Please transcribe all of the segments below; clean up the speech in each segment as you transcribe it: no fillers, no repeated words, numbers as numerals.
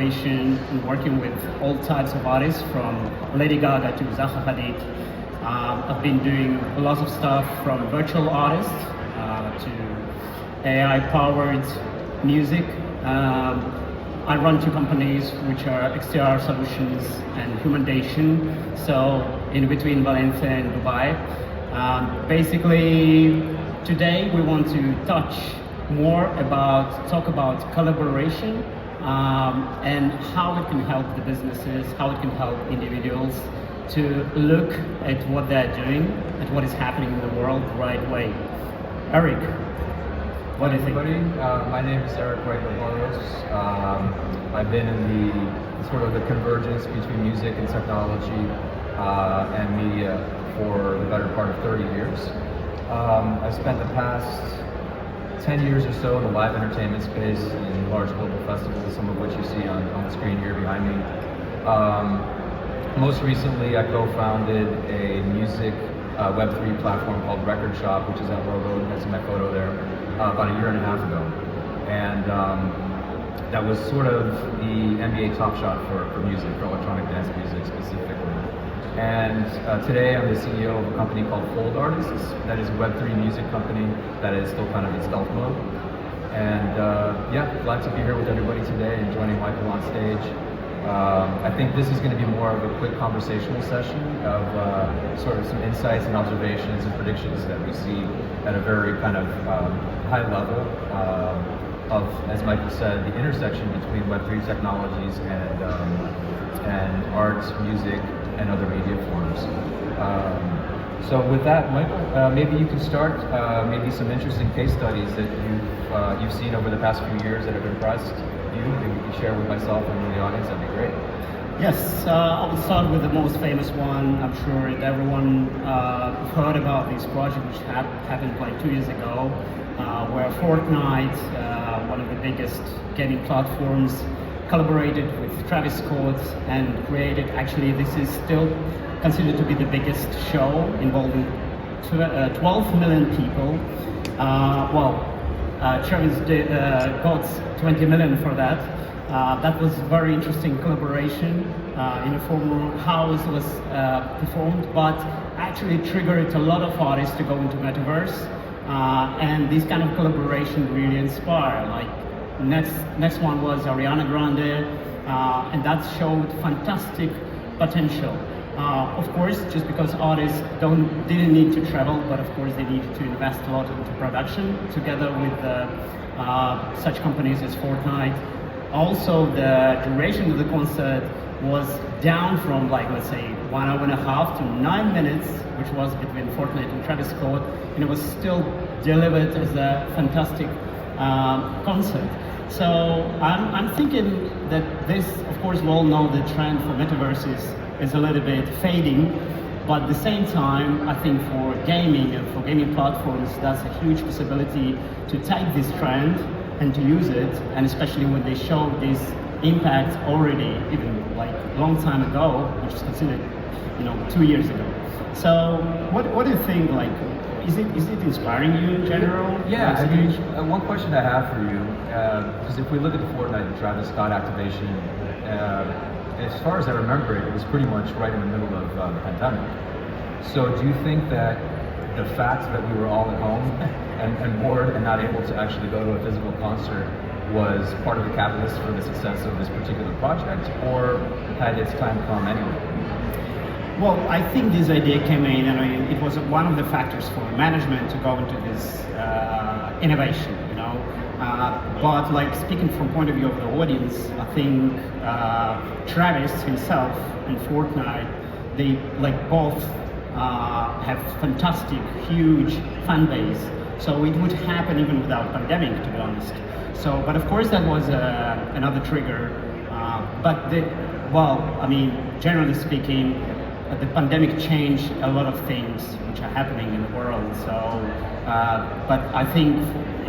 collaboration and working with all types of artists, from Lady Gaga to Zaha Hadid. I've been doing a lot of stuff from virtual artists to AI-powered music. I run two companies, which are XTR Solutions and Humandation, so in between Valencia and Dubai. Basically, today we want to talk about collaboration and how it can help the businesses, how it can help individuals to look at what they're doing, at what is happening in the world the right way. Eric, what do you think? My name is Reithler-Barros. I've been in the sort of the convergence between music and technology and media for the better part of 30 years. I've spent the past 10 years or so in the live entertainment space in large global festivals, some of which you see on the screen here behind me. Most recently, I co-founded a music Web3 platform called Record Shop, which is that logo, that's my photo there, about a year and a half ago. And that was sort of the NBA Top Shot for music, for electronic dance music specifically. And today I'm the CEO of a company called Fold Artists, that is a Web3 music company that is still kind of in stealth mode. And yeah, glad to be here with everybody today and joining Michael on stage. I think this is going to be more of a quick conversational session of sort of some insights and observations and predictions that we see at a very kind of high level of, as Michael said, the intersection between Web3 technologies and art, music, and other media forms. So with that, Michael, maybe you can start maybe some interesting case studies that you've seen over the past few years that have impressed you. Maybe you can share with myself and the audience. That'd be great. Yes, I will start with the most famous one. I'm sure that everyone heard about this project, which happened like 2 years ago, where Fortnite, one of the biggest gaming platforms, collaborated with Travis Scott and created, actually this is still considered to be the biggest show involving 12 million people. Travis got 20 million for that. That was very interesting collaboration in a form of how it was performed, but actually triggered a lot of artists to go into metaverse. And this kind of collaboration really inspire. Like next one was Ariana Grande, and that showed fantastic potential. Of course, just because artists didn't need to travel, but of course they needed to invest a lot into production together with such companies as Fortnite. Also, the duration of the concert was down from, like, let's say 1 hour and a half to 9 minutes, which was between Fortnite and Travis Scott, and it was still delivered as a fantastic concert. So I'm thinking that this, of course, we all know the trend for metaverses is a little bit fading, but at the same time, I think for gaming and for gaming platforms, that's a huge possibility to take this trend and to use it, and especially when they show this impact already, even like a long time ago, which is considered, 2 years ago. So what do you think? Like, is it inspiring you in general? Yeah, I mean, one question I have for you, because if we look at the Fortnite and Travis Scott activation, as far as I remember it was pretty much right in the middle of the pandemic. So do you think that the fact that we were all at home and bored and not able to actually go to a physical concert was part of the catalyst for the success of this particular project, or had its time come anyway? Well, I think this idea came in, and it was one of the factors for management to go into this innovation, but like speaking from point of view of the audience, I think Travis himself and Fortnite, they both have fantastic, huge fan base. So it would happen even without pandemic, to be honest. So, but of course that was another trigger. Generally speaking, the pandemic changed a lot of things which are happening in the world. So, but I think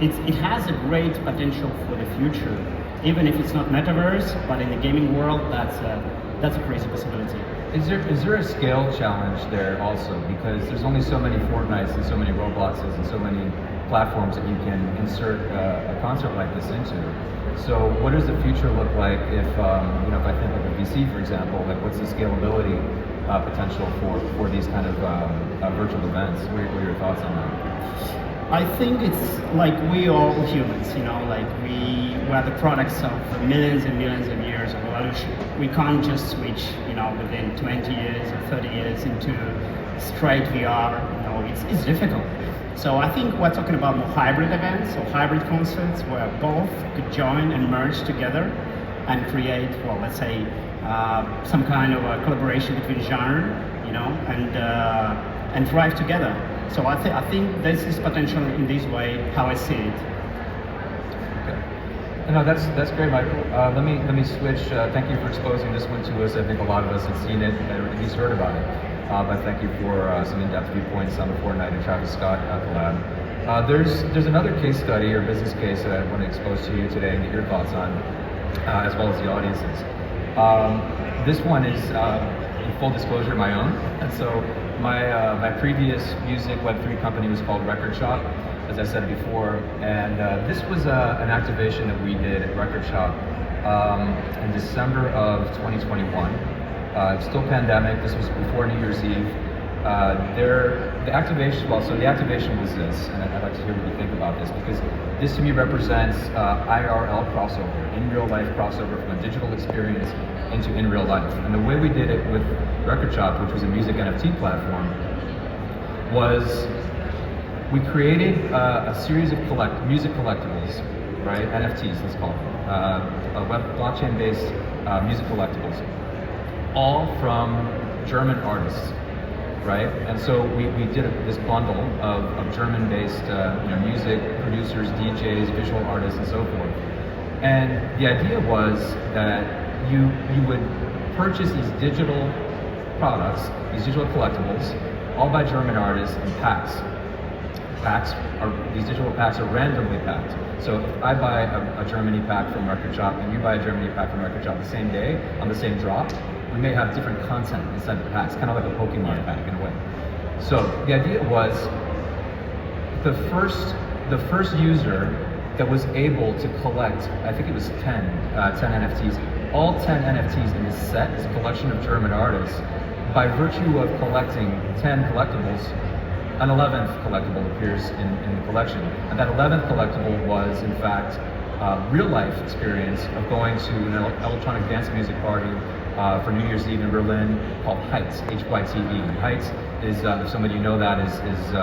it has a great potential for the future. Even if it's not metaverse, but in the gaming world, that's a crazy possibility. Is there a scale challenge there also? Because there's only so many Fortnites and so many Robloxes and so many platforms that you can insert a concert like this into. So what does the future look like if, if I think of a VC, for example, like what's the scalability potential for these kind of virtual events? What are your thoughts on that? I think it's like we all humans, like we're the products of millions and millions of years of evolution. We can't just switch, within 20 years or 30 years into straight VR. It's difficult. So I think we're talking about more hybrid events or hybrid concerts where both could join and merge together and create, well, let's say, some kind of a collaboration between genre, and thrive together. So I think this is potential in this way how I see it. Okay. No, that's great, Michael. Let me switch. Thank you for exposing this one to us. I think a lot of us have seen it and at least heard about it. But thank you for some in-depth viewpoints on the Fortnite and Travis Scott collab. There's another case study or business case that I want to expose to you today and get your thoughts on, as well as the audience's. This one is, in full disclosure, my own. And so my previous music Web3 company was called Record Shop, as I said before, and this was an activation that we did at Record Shop in December of 2021. It's still pandemic. This was before New Year's Eve. The activation was this, and I'd like to hear what you think about this, because this to me represents IRL crossover, in real life crossover from a digital experience into in real life. And the way we did it with Record Shop, which was a music NFT platform, was we created a series of music collectibles, right? NFTs, let's call them, blockchain-based music collectibles, all from German artists. Right, and so we did this bundle of German-based music producers, DJs, visual artists, and so forth. And the idea was that you would purchase these digital products, these digital collectibles, all by German artists in packs. These digital packs are randomly packed. So if I buy a Germany pack from Record Shop and you buy a Germany pack from Record Shop the same day on the same drop, we may have different content inside the packs, kind of like a Pokemon pack in a way. So the idea was the first user that was able to collect, I think it was 10 NFTs, all 10 NFTs in this set, this collection of German artists, by virtue of collecting 10 collectibles, an 11th collectible appears in the collection. And that 11th collectible was, in fact, real life experience of going to an electronic dance music party for New Year's Eve in Berlin called Heights, H-Y-T-E. Heights is, if some of you know that, is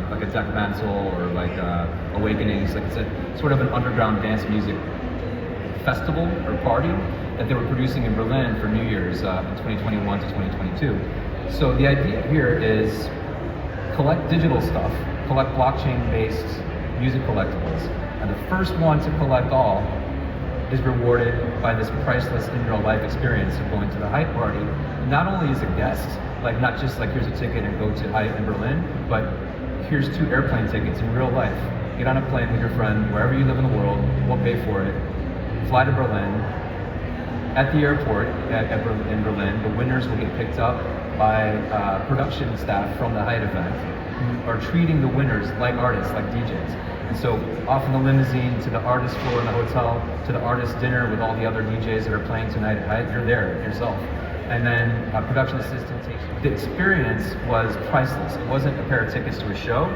like a deck mantle or like Awakenings. Like it's a sort of an underground dance music festival or party that they were producing in Berlin for New Year's in 2021 to 2022. So the idea here is collect digital stuff, collect blockchain-based music collectibles, and the first one to collect all is rewarded by this priceless in real life experience of going to the Hype party, not only as a guest, like not just like here's a ticket and go to Hype in Berlin, but here's 2 airplane tickets in real life. Get on a plane with your friend, wherever you live in the world, we'll pay for it, fly to Berlin. At the airport in Berlin, the winners will get picked up by production staff from the Hype event, who are treating the winners like artists, like DJs. And so off in the limousine to the artist floor in the hotel, to the artist dinner with all the other DJs that are playing tonight at Hype, you're there yourself. And then a production assistant takes you. The experience was priceless. It wasn't a pair of tickets to a show.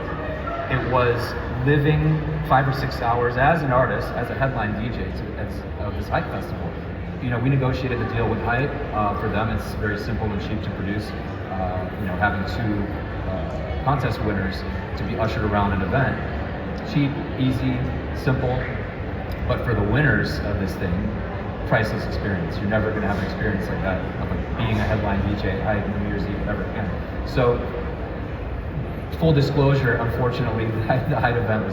It was living 5 or 6 hours as an artist, as a headline DJ of this Hype festival. We negotiated the deal with Hype. For them, it's very simple and cheap to produce. Having 2 contest winners to be ushered around an event. Cheap, easy, simple, but for the winners of this thing, priceless experience. You're never going to have an experience like that of being a headline DJ at Hype, New Year's Eve, whatever again. So, full disclosure, unfortunately, the Hype event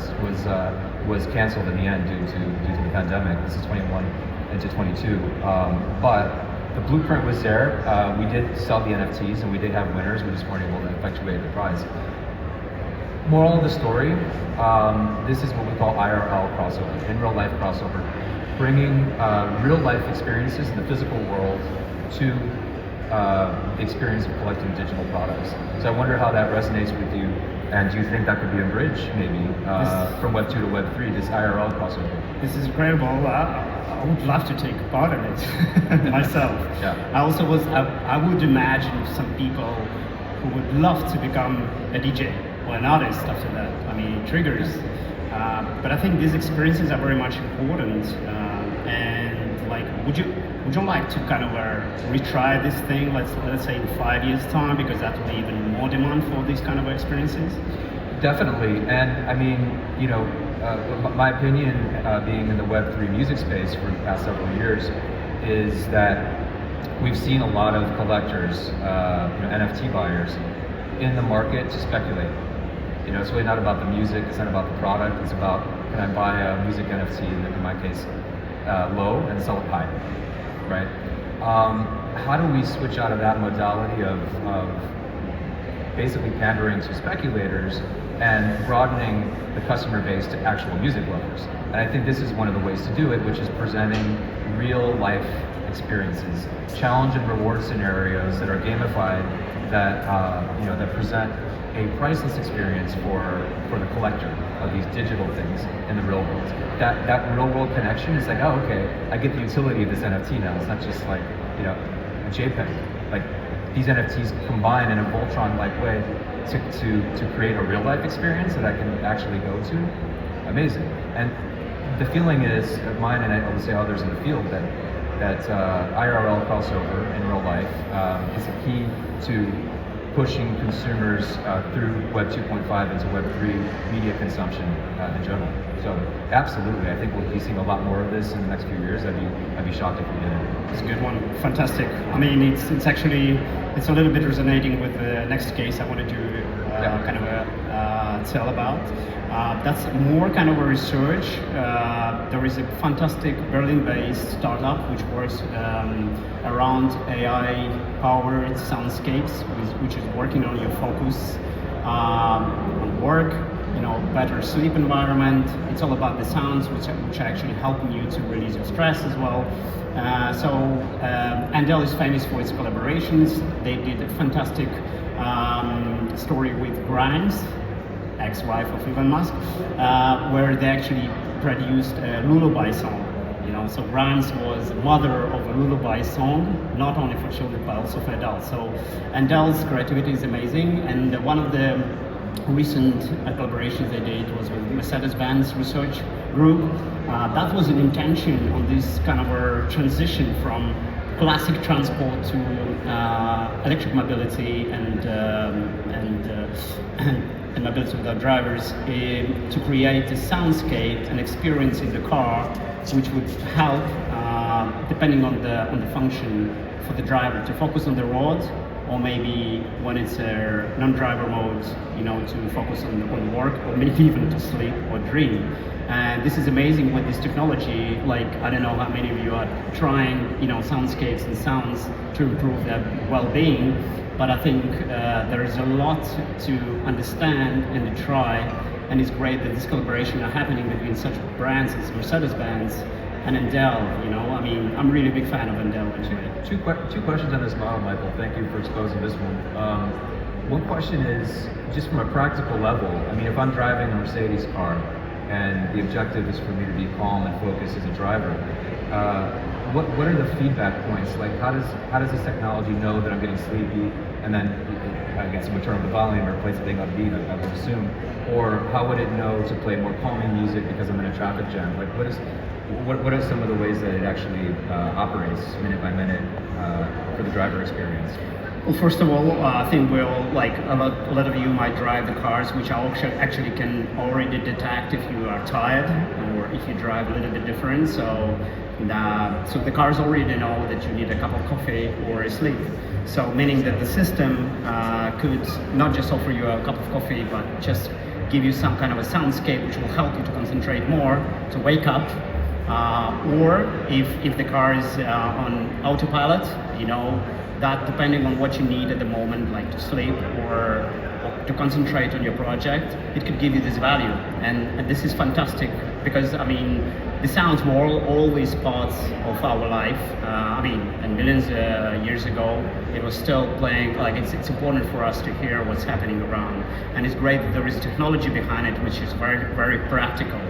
was canceled in the end due to the pandemic. This is 21 into 22, but the blueprint was there. We did sell the NFTs and we did have winners. We just weren't able to effectuate the prize. Moral of the story, this is what we call IRL crossover, in real life crossover, bringing real life experiences in the physical world to the experience of collecting digital products. So I wonder how that resonates with you, and do you think that could be a bridge maybe from Web 2 to Web 3, this IRL crossover? This is incredible. I would love to take part in it myself. Yeah. I would imagine some people who would love to become a DJ or an artist after that. I mean, it triggers. But I think these experiences are very much important. And like, would you like to kind of retry this thing? Let's say in 5 years' time, because that will be even more demand for these kind of experiences. Definitely, and I mean, you know, my opinion, being in the Web3 music space for the past several years, is that we've seen a lot of collectors, NFT buyers, in the market to speculate. You know, it's really not about the music, it's not about the product, it's about, can I buy a music NFT, in my case, low, and sell it high, right? How do we switch out of that modality of basically pandering to speculators and broadening the customer base to actual music lovers? And I think this is one of the ways to do it, which is presenting real life experiences, challenge and reward scenarios that are gamified, that that present a priceless experience for the collector of these digital things in the real world. That real world connection is like, oh, okay, I get the utility of this NFT now. It's not just like, you know, a JPEG. Like, these NFTs combine in a Voltron-like way to create a real life experience that I can actually go to. Amazing. And the feeling is mine, and I would say others in the field, that IRL crossover in real life is a key to pushing consumers through Web 2.5 into Web 3 media consumption in general. So absolutely, I think we'll be seeing a lot more of this in the next few years. I'd be shocked if we didn't. It's a good one. Fantastic. I mean, it's actually a little bit resonating with the next case I wanted to tell about. That's more kind of a research. There is a fantastic Berlin-based startup which works around AI-powered soundscapes, which is working on your focus on work, you know, better sleep environment. It's all about the sounds, which are actually helping you to release your stress as well. Andel is famous for its collaborations. They did a fantastic story with Grimes, ex-wife of Elon Musk, where they actually produced a lullaby song. You know, so Grimes was the mother of a lullaby song, not only for children but also for adults. So Andel's creativity is amazing, and one of the recent collaborations they did was with Mercedes-Benz research group. That was an intention on this kind of a transition from classic transport to electric mobility and mobility without drivers, to create a soundscape and experience in the car which would help, depending on the function, for the driver to focus on the road, or maybe when it's a non-driver mode, you know, to focus on work, or maybe even to sleep or dream. And this is amazing with this technology. Like, I don't know how many of you are trying, you know, soundscapes and sounds to improve their well-being, but I think there is a lot to understand and to try, and it's great that this collaboration are happening between such brands as Mercedes-Benz and Andel. You know, I mean, I'm really a big fan of Andel actually. Two questions on this model, Michael. Thank you for exposing this one. One question is, just from a practical level, I mean, if I'm driving a Mercedes car and the objective is for me to be calm and focused as a driver, what are the feedback points? Like, how does this technology know that I'm getting sleepy, and then I guess it would turn up the volume or play something upbeat, I would assume, or how would it know to play more calming music because I'm in a traffic jam? Like, what are some of the ways that it actually operates minute by minute for the driver experience? Well, first of all, I think like a lot of you might drive the cars which actually can already detect if you are tired or if you drive a little bit different. So the cars already know that you need a cup of coffee or a sleep. So meaning that the system could not just offer you a cup of coffee, but just give you some kind of a soundscape which will help you to concentrate more, to wake up. Or if the car is on autopilot, you know, that depending on what you need at the moment, like to sleep or to concentrate on your project, it could give you this value. And this is fantastic because, I mean, the sounds were always parts of our life. I mean, and millions of years ago, it was still playing, like it's important for us to hear what's happening around. And it's great that there is technology behind it, which is very, very practical.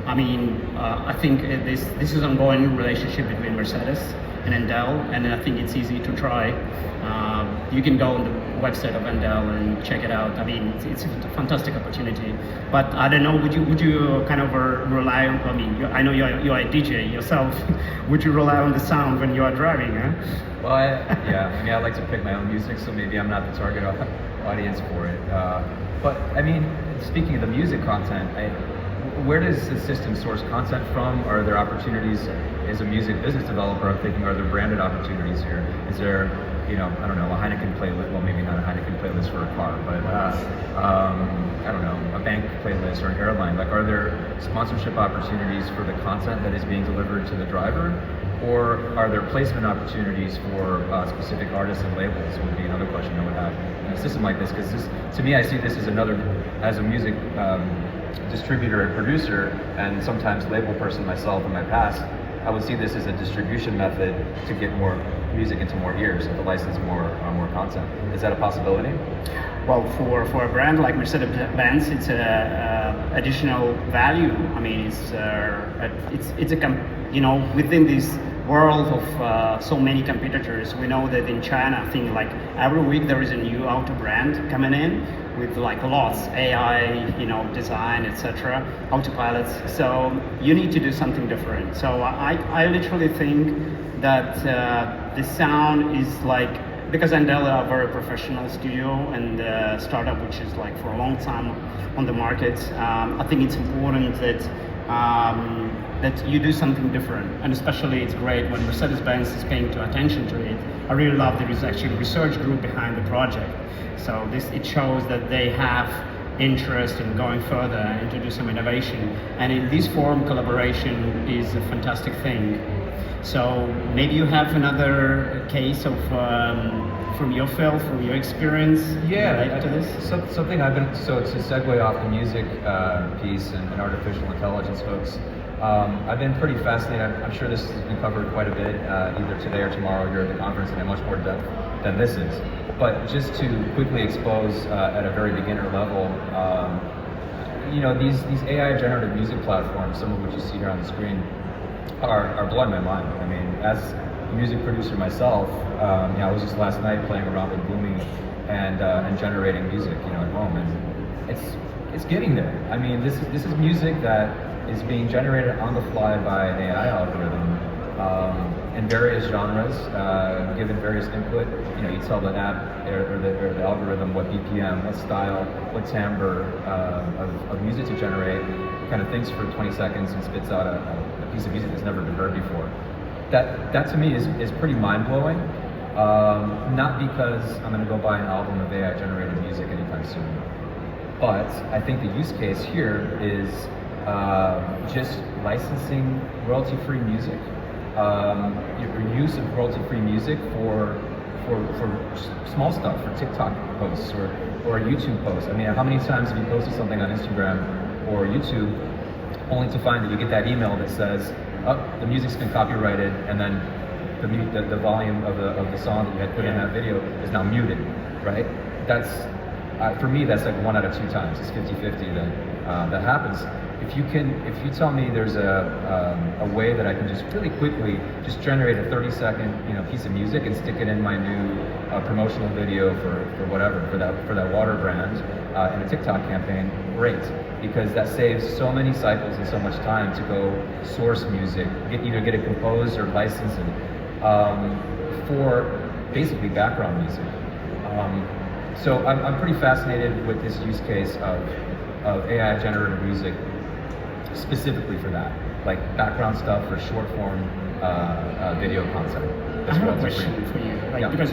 I mean, I think this is an ongoing relationship between Mercedes and Endel, and I think it's easy to try. You can go on the website of Endel and check it out. I mean, it's a fantastic opportunity. But I don't know, would you kind of rely on? I mean, I know you're a DJ yourself. Would you rely on the sound when you are driving? Huh? Well, I mean, I like to pick my own music, so maybe I'm not the target audience for it. But I mean, speaking of the music content, where does the system source content from? Are there opportunities as a music business developer? I'm thinking, are there branded opportunities here? Is there, I don't know, a Heineken playlist? Well, maybe not a Heineken playlist for a car, but I don't know, a bank playlist or an airline. Like, are there sponsorship opportunities for the content that is being delivered to the driver? Or are there placement opportunities for specific artists and labels? Would be another question I would have in a system like this, because to me, I see this as as a music distributor and producer, and sometimes label person myself in my past, I would see this as a distribution method to get more music into more ears, to license more content. Is that a possibility? Well, for a brand like Mercedes-Benz, it's additional value. I mean, within this world of so many competitors, we know that in China, I think like every week there is a new auto brand coming in with like lots AI, design, etc., autopilots. So you need to do something different. So I literally think that the sound is like, because Endel are a very professional studio and startup which is like for a long time on the market, I think it's important that you do something different, and especially it's great when Mercedes-Benz is paying attention to it. I really love there is actually a research group behind the project, so it shows that they have interest in going further and to do some innovation, and in this form collaboration is a fantastic thing. So maybe you have another case of from your field, from your experience, related to this? Something so to segue off the music piece and artificial intelligence folks, I've been pretty fascinated. I'm sure this has been covered quite a bit, either today or tomorrow here at the conference in much more depth than this is. But just to quickly expose at a very beginner level, these AI generative music platforms, some of which you see here on the screen, are blowing my mind. I mean, as a music producer myself, I was just last night playing around with Boomi and generating music, at home, and it's getting there. I mean, this is music that is being generated on the fly by an AI algorithm in various genres, given various input. You tell the app or the algorithm what BPM, what style, what timbre of music to generate. It kind of thinks for 20 seconds and spits out a piece of music that's never been heard before. That to me is pretty mind-blowing. Not because I'm going to go buy an album of AI generated music anytime soon, but I think the use case here is just licensing royalty-free music, your use of royalty-free music for small stuff, for TikTok posts or YouTube posts. I mean, how many times have you posted something on Instagram or YouTube only to find that you get that email that says, "Oh, the music's been copyrighted," and then the volume of the song that you had put in that video is now muted, right? That's for me, that's like 1 out of 2 times. It's 50-50 that happens. If you tell me there's a way that I can just really quickly just generate a 30-second piece of music and stick it in my new promotional video for whatever, for that water brand in a TikTok campaign, great, because that saves so many cycles and so much time to go source music, either get it composed or license it for basically background music. So I'm pretty fascinated with this use case of AI generative music specifically for that, like background stuff for short form video content. I have a question for you, because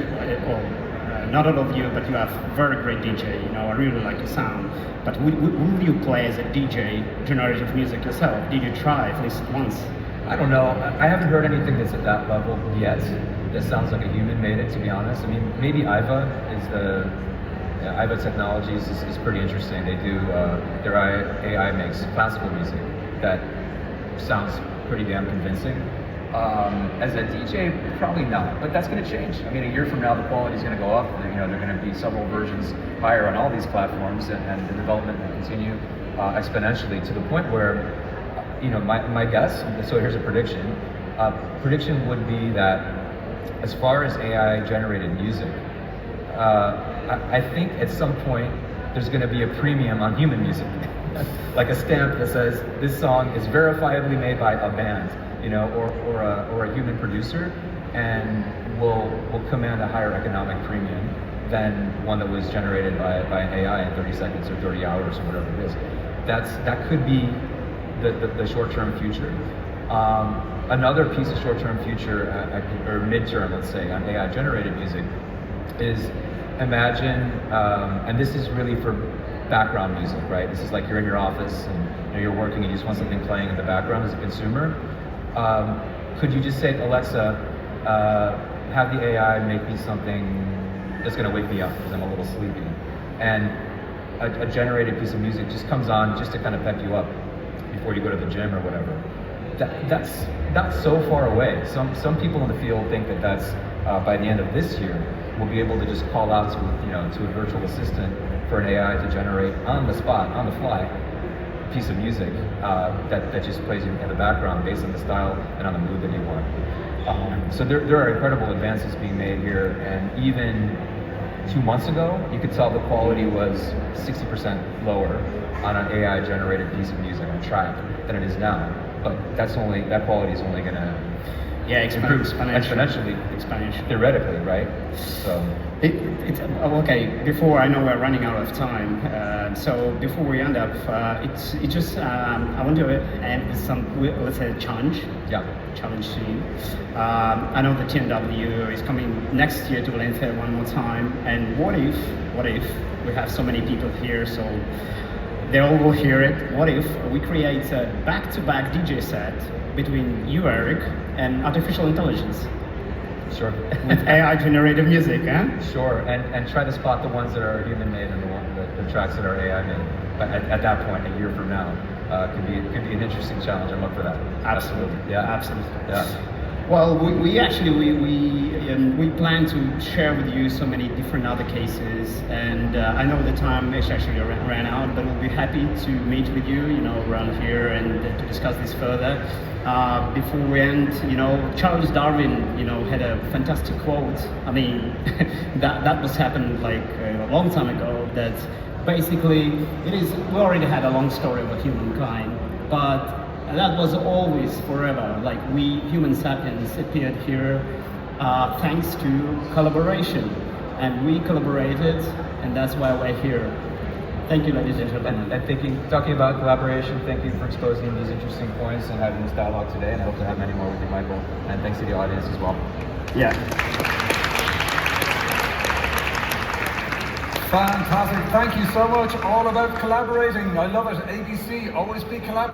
not all of you, but you have very great DJ. I really like your sound. But will you play as a DJ generative music yourself? Did you try at least once? I don't know. I haven't heard anything that's at that level yet. That sounds like a human made it, to be honest. I mean, maybe IVA Technologies is pretty interesting. They do, their AI makes classical music that sounds pretty damn convincing. As a DJ, probably not, but that's going to change. I mean, a year from now, the quality is going to go up. There are going to be several versions higher on all these platforms, and the development will continue exponentially to the point where my guess, so here's a prediction. Prediction would be that as far as AI generated music, I think at some point there's going to be a premium on human music. Like a stamp that says this song is verifiably made by a band, or a human producer, and will command a higher economic premium than one that was generated by an AI in 30 seconds or 30 hours or whatever it is. That could be the short-term future. Another piece of short-term future, or midterm, let's say, on AI-generated music, is imagine, and this is really for background music, right? This is like you're in your office and you're working and you just want something playing in the background as a consumer. Could you just say, Alexa, have the AI make me something that's going to wake me up because I'm a little sleepy, and a generated piece of music just comes on just to kind of pep you up before you go to the gym or whatever. That's not so far away. Some people in the field think that's by the end of this year we'll be able to just call out to a virtual assistant for an AI to generate on the spot, on the fly, a piece of music that just plays in the background based on the style and on the mood that you want. So there are incredible advances being made here, and even 2 months ago, you could tell the quality was 60% lower on an AI generated piece of music on track than it is now. But that quality is only going to improve exponentially, theoretically, right? So it's okay. Before, I know we're running out of time, so before we end up, it's just I want to end with some, let's say, challenge. Yeah. Challenge to you. I know the TNW is coming next year to Valencia one more time, and what if we have so many people here, so they all will hear it. What if we create a back-to-back DJ set between you, Eric, and artificial intelligence? Sure. With AI-generated music, huh? Sure, and try to spot the ones that are human-made and the tracks that are AI-made. But at that point, a year from now, could be an interesting challenge. I'm up for that. Absolutely. Yeah. Absolutely. Yeah. Well, we actually plan to share with you so many different other cases, and I know the time actually ran out, but we'll be happy to meet with you, around here and to discuss this further. Before we end, Charles Darwin, had a fantastic quote. I mean, that was happened like a long time ago. That basically we already had a long story about humankind, but that was always forever. Like we human sapiens appeared here thanks to collaboration, and we collaborated, and that's why we're here. Thank you, ladies and gentlemen. And talking about collaboration, thank you for exposing these interesting points and having this dialogue today, and I hope to have many more with you, Michael. And thanks to the audience as well. Yeah. Fantastic. Thank you so much. All about collaborating. I love it. ABC, always be collaborating.